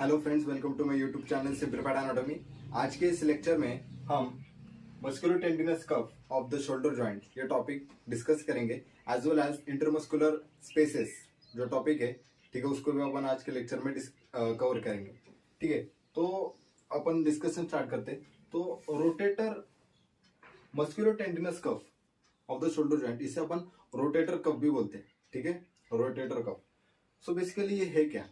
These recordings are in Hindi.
Hello friends, welcome to my YouTube channel simplified anatomy. आज के इस लेक्चर में हम musculotendinous cuff of the shoulder joint ये टॉपिक डिस्कस करेंगे, as well as intermuscular spaces जो टॉपिक है, ठीक है, उसको भी अपन आज के लेक्चर में कवर करेंगे। ठीक है, तो अपन डिस्कशन स्टार्ट करते हैं। तो rotator musculotendinous cuff of the shoulder joint, इसे अपन रोटेटर कफ भी बोलते हैं। ठीक है, रोटेटर कफ। सो बेसिकली ये है क्या?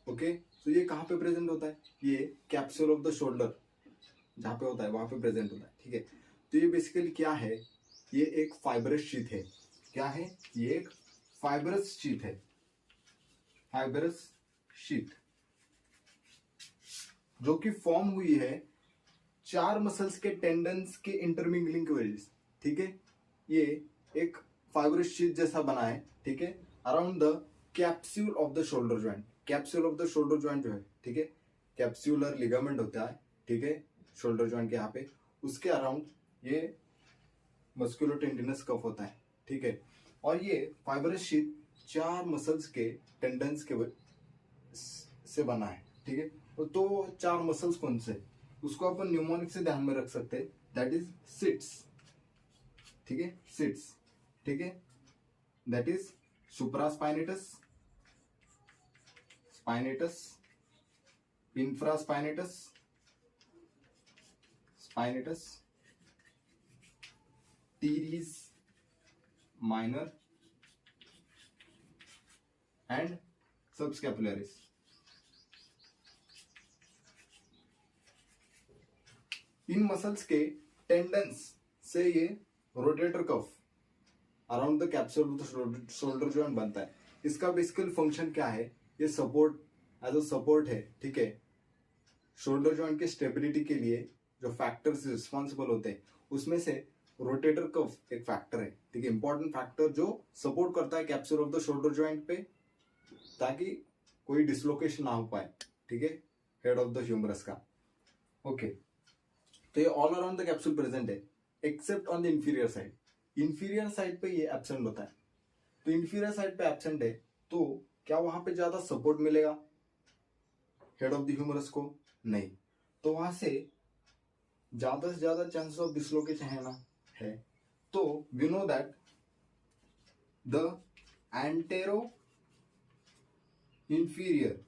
ओके, तो ये कहाँ पे प्रेजेंट होता है? ये कैप्सूल ऑफ द शोल्डर जहाँ पे होता है वहां पे प्रेजेंट होता है। ठीक है, तो ये बेसिकली क्या है? ये एक फाइबरस शीट है। क्या है? ये एक फाइबरस शीट है। फाइबरस शीट जो कि फॉर्म हुई है चार मसल्स के टेंडन्स के इंटरमिंगलिंग की वजह से। ठीक है, ये एक फाइबरस शीट जैसा बना है। ठीक है, around the capsule of the shoulder joint. Capsule of the shoulder joint जो है, ठीक है, कैप्सूलर लिगामेंट होता है, ठीक है, शोल्डर जॉइंट के यहाँ पे, उसके अराउंड ये मस्कुलोटेंडिनस कफ होता है। ठीक है, और ये फाइबरस शीट चार मसल्स के टेंडन्स के से बना है। ठीक है, तो चार मसल्स कौन से, उसको अपन न्यूमोनिक से ध्यान में रख सकते हैं, दैट इज सिट्स। ठीक है, सिट्स। ठीक है, that is supraspinatus, spinatus, infraspinatus, spinatus, teres minor and subscapularis. In muscles के टेंडन्स से ये rotator cuff around the capsule of the shoulder joint बनता है। इसका बेसिकल फंक्शन क्या है? ये सपोर्ट, एज अ सपोर्ट है। ठीक है, शोल्डर जॉइंट के स्टेबिलिटी के लिए जो फैक्टर्स रिस्पॉन्सिबल होते हैं उसमें से रोटेटर कफ एक फैक्टर है। ठीक है, इंपॉर्टेंट फैक्टर जो सपोर्ट करता है capsule of the shoulder joint पे, ताकि कोई डिसलोकेशन ना हो पाए। ठीक है, हेड ऑफ द ह्यूमरस का। ओके, तो ये all around the capsule present है except on the inferior side. Inferior side पे ये एब्सेंट होता है। तो इंफीरियर साइड पे एब्सेंट है, तो क्या वहां पे ज्यादा सपोर्ट मिलेगा हेड ऑफ द ह्यूमरस को? नहीं, तो वहां से ज्यादा से ज्यादा चांसेस ऑफ डिसलोकेशन है ना, है। तो we know that the antero inferior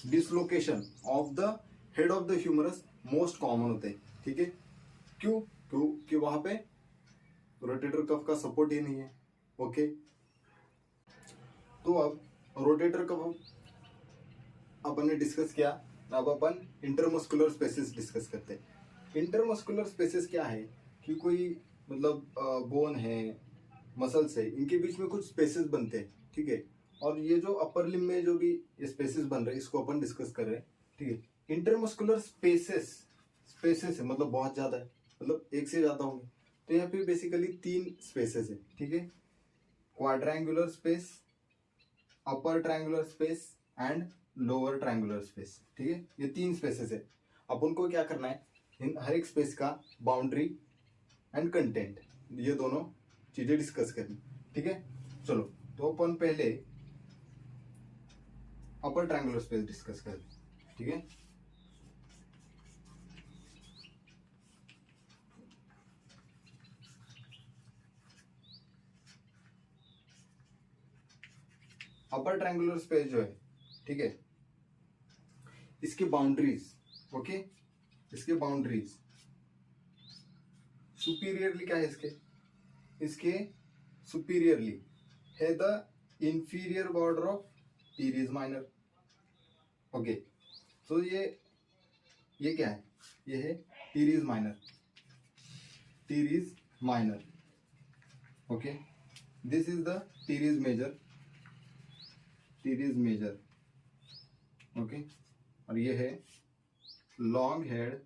dislocation of the head of the humerus most common होते हैं। ठीक है, क्यों? क्योंकि वहां पे रोटेटर कफ का सपोर्ट ही नहीं है। ओके, तो अब रोटेटर कफ अपन ने डिस्कस किया, अब अपन इंटरमस्कुलर स्पेसेस डिस्कस करते हैं। इंटरमस्कुलर स्पेसेस क्या है कि कोई मतलब बोन है, मसल्स है, इनके बीच में कुछ स्पेसेस बनते हैं। ठीक है, और ये जो अपर लिम्ब में जो भी ये स्पेसेस बन रहे हैं इसको अपन डिस्कस कर रहे हैं। ठीक है, इंटरमस्कुलर स्पेसेस, स्पेसेस है मतलब बहुत ज्यादा है, मतलब एक से ज्यादा होंगे। तो यहाँ पे बेसिकली तीन स्पेसेस है। ठीक है, quadrangular space, upper triangular space and lower triangular space. ठीक है, ये तीन स्पेसेस है। अपन को क्या करना है, इन हर एक स्पेस का बाउंड्री एंड कंटेंट, ये दोनों चीजें डिस्कस करनी। ठीक है, चलो, तो अपन पहले अपर ट्रायंगुलर स्पेस डिस्कस कर। ठीक है, अपर ट्रायंगुलर स्पेस जो है, ठीक है, इसके बाउंड्रीज, ओके, इसके बाउंड्रीज सुपीरियरली क्या है इसके सुपीरियरली है the inferior border of teres minor. Okay, तो ये क्या है? ये है teres minor, teres minor. Okay, this is the teres major, teres major. Okay, और ये है long head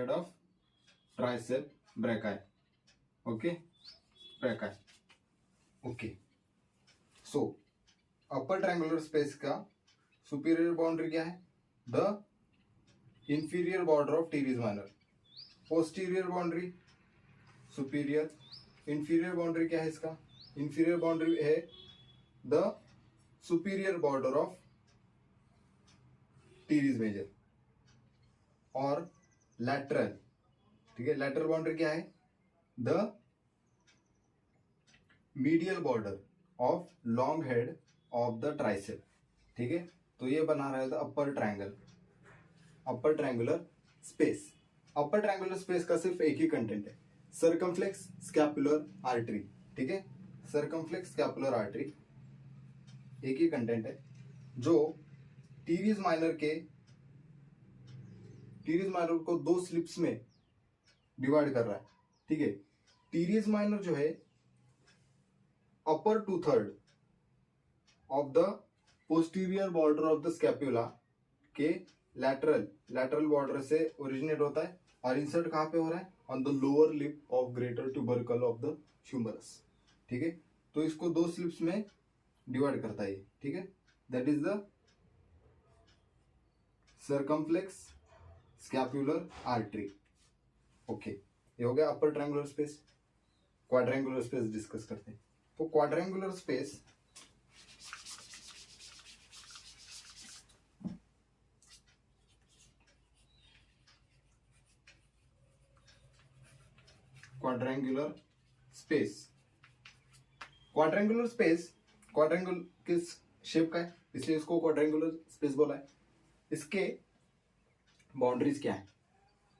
of tricep brachii. Okay, brachii. Okay, so upper triangular space का सुपीरियर बाउंड्री क्या है? The inferior border of teres minor. Posterior boundary superior. Inferior boundary क्या है इसका? इंफीरियर बाउंड्री है the superior border of teres major. और लैटरल, ठीक है, लैटरल बाउंड्री क्या है? The medial border of long head of the tricep. ठीक है, तो ये बना रहा है upper triangle, upper triangular space. Upper triangular space का सिर्फ एक ही कंटेंट है, सर्कमफ्लेक्स स्कैपुलर आर्टरी। ठीक है, सर्कमफ्लेक्स स्कैपुलर आर्टरी एक ही कंटेंट है जो टीरीज माइनर को दो स्लिप्स में डिवाइड कर रहा है। ठीक है, टीरीज माइनर जो है upper 2/3 of the posterior border of the scapula के लैटरल बॉर्डर से ओरिजिनेट होता है और इंसर्ट कहां पे हो रहा है? On the lower lip of greater tubercle of the humerus. ठीक है, तो इसको दो स्लिप्स में डिवाइड करता है। ठीक है, that is the circumflex scapular artery. Okay, ये हो गया अपर triangular space. Quadrangular space discuss करते हैं। तो क्वाड्रेंगुलर स्पेस क्वाड्रेंगुलर किस शेप का है, इसलिए इसको क्वाड्रेंगुलर स्पेस बोला है। इसके बाउंड्रीज क्या है?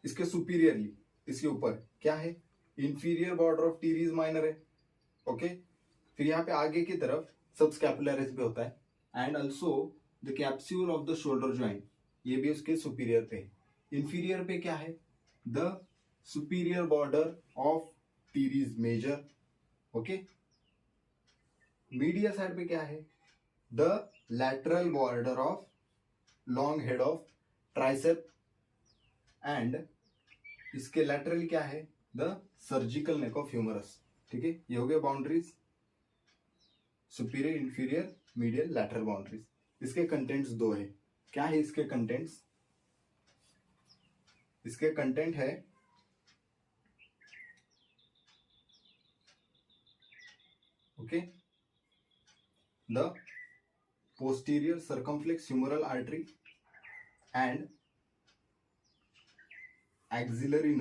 इसके सुपीरियरली, इसके ऊपर क्या है? Inferior border of teres minor है। ओके, फिर यहाँ पे आगे की तरफ सब स्कैपुलरिस भी होता है and also the capsule of the shoulder joint, ये भी उसके सुपीरियर पे है। इंफीरियर पे क्या है? The superior border of teres major. Okay, medial side पे क्या है? The lateral border of long head of tricep and इसके लैटरली क्या है? The surgical neck of humerus. ठीक है, ये हो गया boundaries, superior, inferior, medial, lateral boundaries. इसके कंटेंट्स दो है। क्या है इसके कंटेंट्स? इसके कंटेंट है okay, the posterior circumflex humeral artery and axillary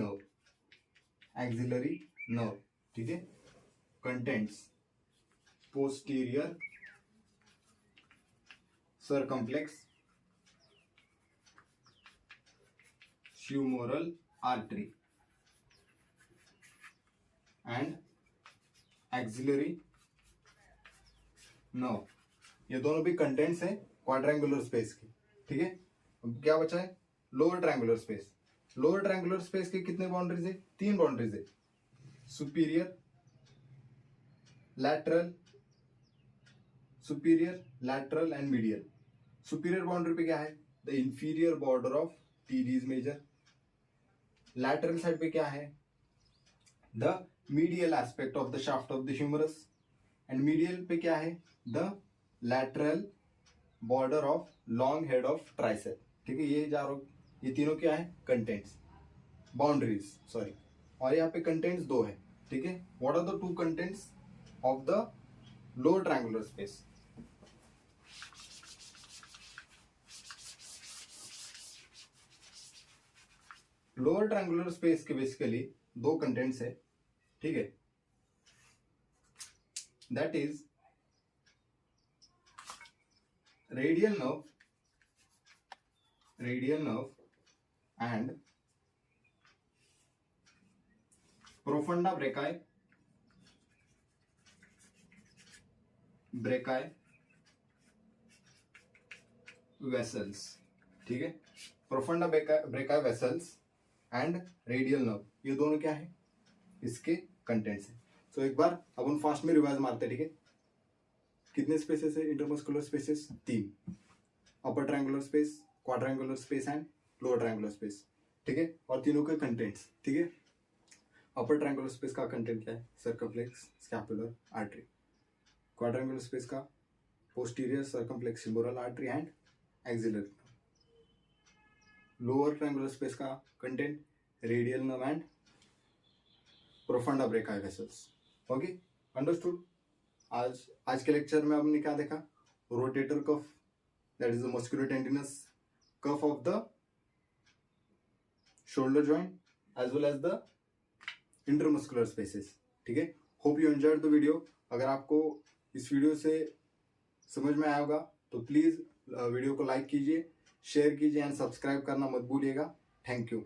nerve. ठीक है, contents posterior circumflex humeral artery and axillary nerve, ये दोनों भी कंटेंट्स हैं क्वाड्रेंगुलर स्पेस के। ठीक है, अब क्या बचा है? Lower triangular space. Lower triangular space के कितने बाउंड्रीज है? 3 बाउंड्रीज है, superior, lateral and medial. Superior boundary पे क्या है? The inferior border of teres major. Lateral side पे क्या है? The medial aspect of the shaft of the humerus. And medial पे क्या है? The lateral border of long head of tricep. ठीक है, ये तीनों क्या है? Contents, boundaries sorry. और यहाँ पे कंटेंट्स दो है। ठीक है, what are the 2 contents of the lower triangular space? Lower triangular space के बेसिकली 2 कंटेंट्स है। ठीक है, that is radial nerve and profunda brachii vessels. ठीक है, profunda brachii vessels and radial nerve, ये दोनों क्या है? इसके कंटेंट्स है। तो एक बार अपन फास्ट में रिवाइज मारते हैं। ठीक है, कितने स्पेसेस है intermuscular spaces? 3, upper triangular space, quadrangular space and lower triangular space. ठीक है, और तीनों के कंटेंट्स। ठीक है, अपर ट्रायंगुलर स्पेस का कंटेंट क्या है? Circumflex scapular artery. Quadrangular space का posterior circumflex humeral artery and axillary. Lower triangular space का content radial nerve and profunda brachii vessels. Okay, understood. आज के लेक्चर में हमने क्या देखा? Rotator cuff, that is the muscular tendinous cough of the shoulder joint as well as the intermuscular spaces. ठीक है, hope you enjoyed the video. अगर आपको इस वीडियो से समझ में आया होगा तो प्लीज वीडियो को लाइक कीजिए, शेयर कीजिए एंड सब्सक्राइब करना मत भूलिएगा। Thank you.